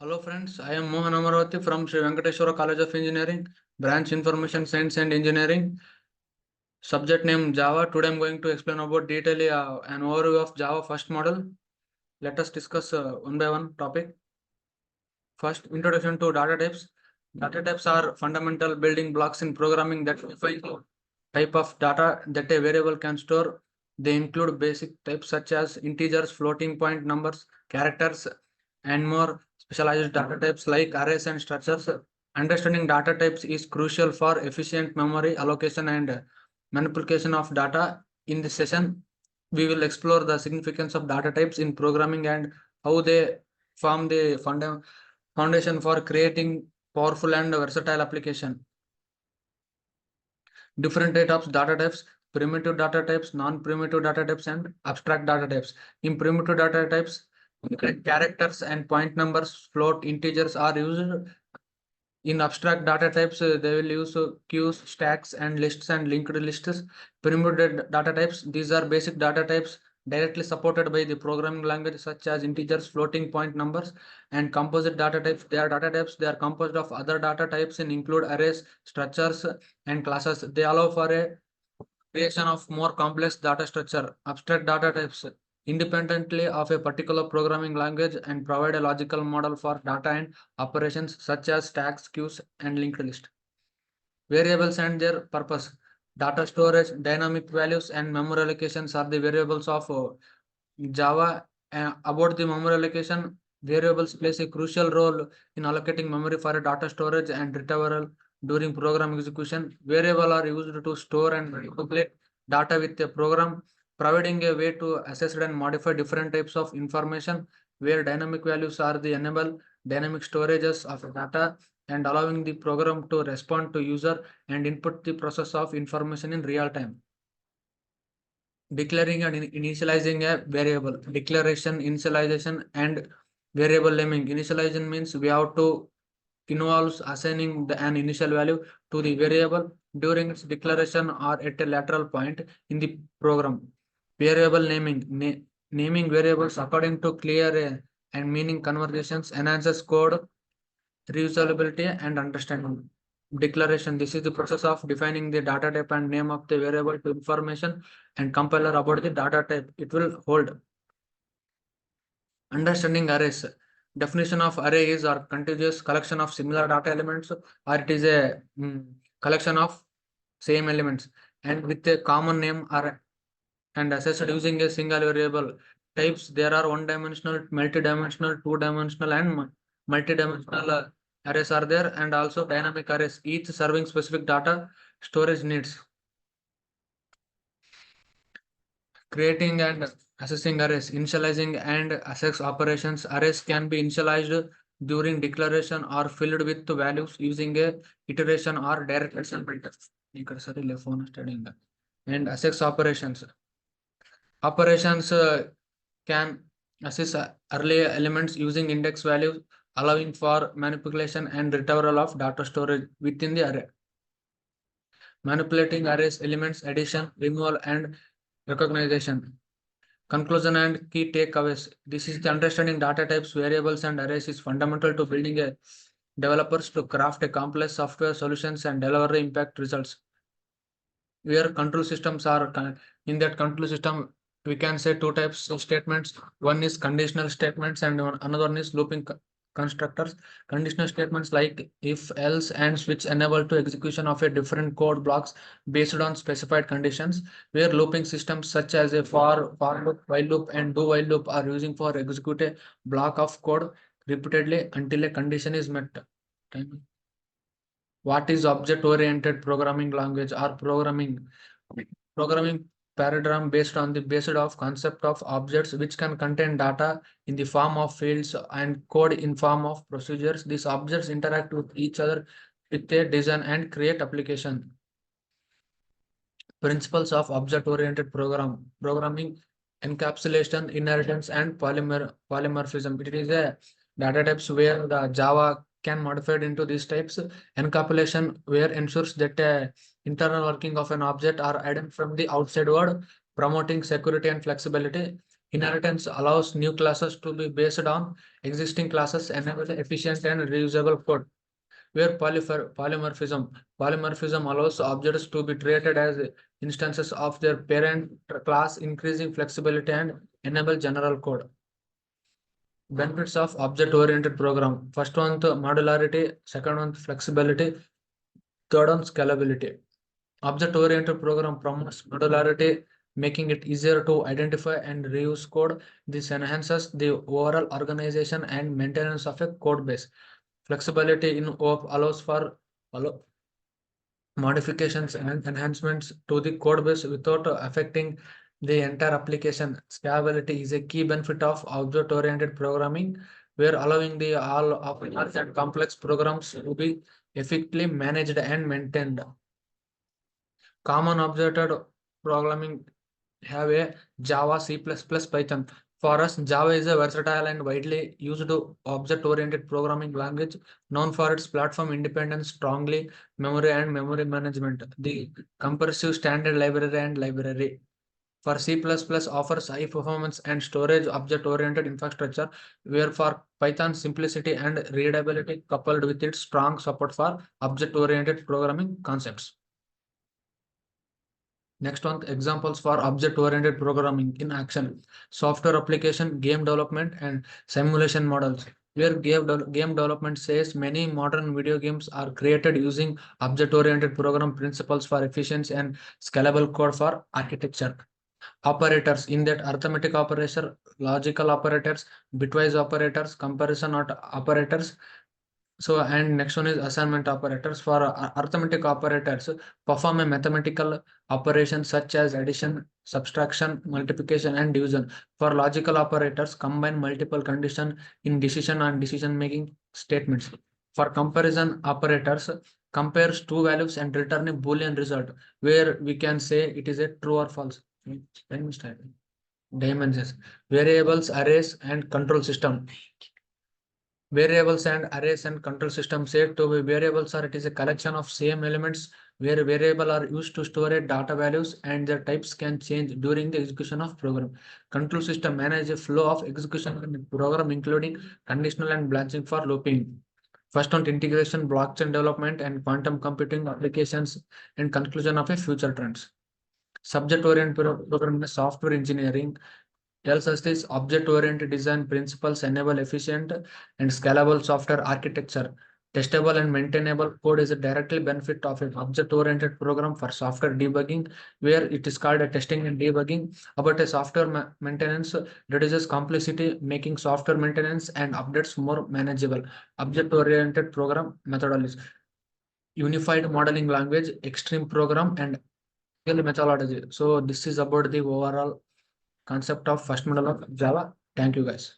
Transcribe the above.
Hello friends, I am Mohan Amaravati from Sri Venkateswara College of Engineering, Branch Information Science and Engineering. Subject name Java. Today I am going to explain about detail an overview of Java first model. Let us discuss one by one topic. First, introduction to data types. Data types are fundamental building blocks in programming that define the type of data that a variable can store. They include basic types such as integers, floating point numbers, characters, and more specialized data types like arrays and structures. Understanding data types is crucial for efficient memory allocation and manipulation of data. In this session, we will explore the significance of data types in programming and how they form the foundation for creating powerful and versatile application. Different types of data types: primitive data types, non-primitive data types, and abstract data types. In primitive data types, characters and point numbers, float, integers are used. In abstract data types, they will use queues, stacks, and lists and linked lists. Primitive data types, these are basic data types directly supported by the programming language such as integers, floating point numbers, and composite data types. They are data types. They are composed of other data types and include arrays, structures, and classes. They allow for a creation of more complex data structure. Abstract data types independently of a particular programming language and provide a logical model for data and operations such as stacks, queues, and linked list. Variables and their purpose. Data storage, dynamic values, and memory allocations are the variables of Java. About the memory allocation, variables plays a crucial role in allocating memory for a data storage and retrieval during program execution. Variables are used to store and manipulate data with a program, providing a way to assess and modify different types of information, where dynamic values are the enable dynamic storages of data and allowing the program to respond to user and input the process of information in real time. Declaring and initializing a variable. Declaration, initialization, and variable naming. Initialization means we have to involves assigning an initial value to the variable during its declaration or at a lateral point in the program. Variable naming. Naming variables according to clear and meaning conversations enhances code reusability and understanding. Declaration. This is the process of defining the data type and name of the variable to information and compiler about the data type it will hold. Understanding arrays. Definition of array is a contiguous collection of similar data elements, or it is a collection of same elements and with a common name or and assessed using a single variable. Types, there are one-dimensional, multi-dimensional, two-dimensional, and multi-dimensional arrays are there, and also dynamic arrays, each serving specific data storage needs. Creating and assessing arrays, initializing and access operations. Arrays can be initialized during declaration or filled with values using a iteration or direct filter. And access operations. Operations can assess early elements using index values, allowing for manipulation and retrieval of data storage within the array. Manipulating arrays elements, addition, removal, and recognition. Conclusion and key takeaways. This is the understanding data types, variables, and arrays is fundamental to building a developers to craft a complex software solutions and deliver impact results. Where control systems are in that control system, we can say two types of statements. One is conditional statements and another one is looping constructors. Conditional statements like if, else, and switch enable to execution of a different code blocks based on specified conditions, where looping systems such as a for loop, while loop, and do while loop are using for execute a block of code repeatedly until a condition is met. What is object oriented programming language or programming paradigm based on the based of concept of objects which can contain data in the form of fields and code in form of procedures. These objects interact with each other with a design and create application. Principles of object oriented programming: encapsulation, inheritance, and polymorphism. It is a data types where the Java can modified into these types. Encapsulation where ensures that internal working of an object are hidden from the outside world, promoting security and flexibility. Inheritance allows new classes to be based on existing classes, enable efficient and reusable code. Where polymorphism allows objects to be treated as instances of their parent class, increasing flexibility and enable general code. Benefits of object-oriented program. First one, the modularity. Second one, flexibility. Third one, scalability. Object-oriented program promotes modularity, making it easier to identify and reuse code. This enhances the overall organization and maintenance of a code base. Flexibility in OOP allows for modifications and enhancements to the code base without affecting the entire application. Scalability is a key benefit of object-oriented programming, where allowing the all of large and complex programs to be effectively managed and maintained. Common object programming have a Java, C++, Python. For us, Java is a versatile and widely used object-oriented programming language known for its platform independence, strongly memory and memory management. The comprehensive standard library. For C++ offers high performance and storage object-oriented infrastructure, where for Python simplicity and readability coupled with its strong support for object-oriented programming concepts. Next one, examples for object-oriented programming in action. Software application, game development, and simulation models. Where game development says many modern video games are created using object-oriented program principles for efficiency and scalable code for architecture. Operators, in that arithmetic operation, logical operators, bitwise operators, comparison operators. So, and next one is assignment operators. For arithmetic operators, perform a mathematical operation such as addition, subtraction, multiplication, and division. For logical operators, combine multiple conditions in decision and decision making statements. For comparison operators, compares two values and return a Boolean result, where we can say it is a true or false. Dimensions, variables, arrays, and control system. Variables and arrays and control system said to be variables are it is a collection of same elements where variable are used to store a data values and their types can change during the execution of program. Control system manage a flow of execution in the program including conditional and branching for looping. First on integration, blockchain development and quantum computing applications and conclusion of a future trends. Subject-oriented program software engineering tells us this object-oriented design principles enable efficient and scalable software architecture. Testable and maintainable code is a directly benefit of an object-oriented program for software debugging, where it is called a testing and debugging. About a software maintenance reduces complexity, making software maintenance and updates more manageable. Object-oriented program methodologies. Unified modeling language, extreme program, and methodology. So this is about the overall concept of first model of Java. Thank you guys.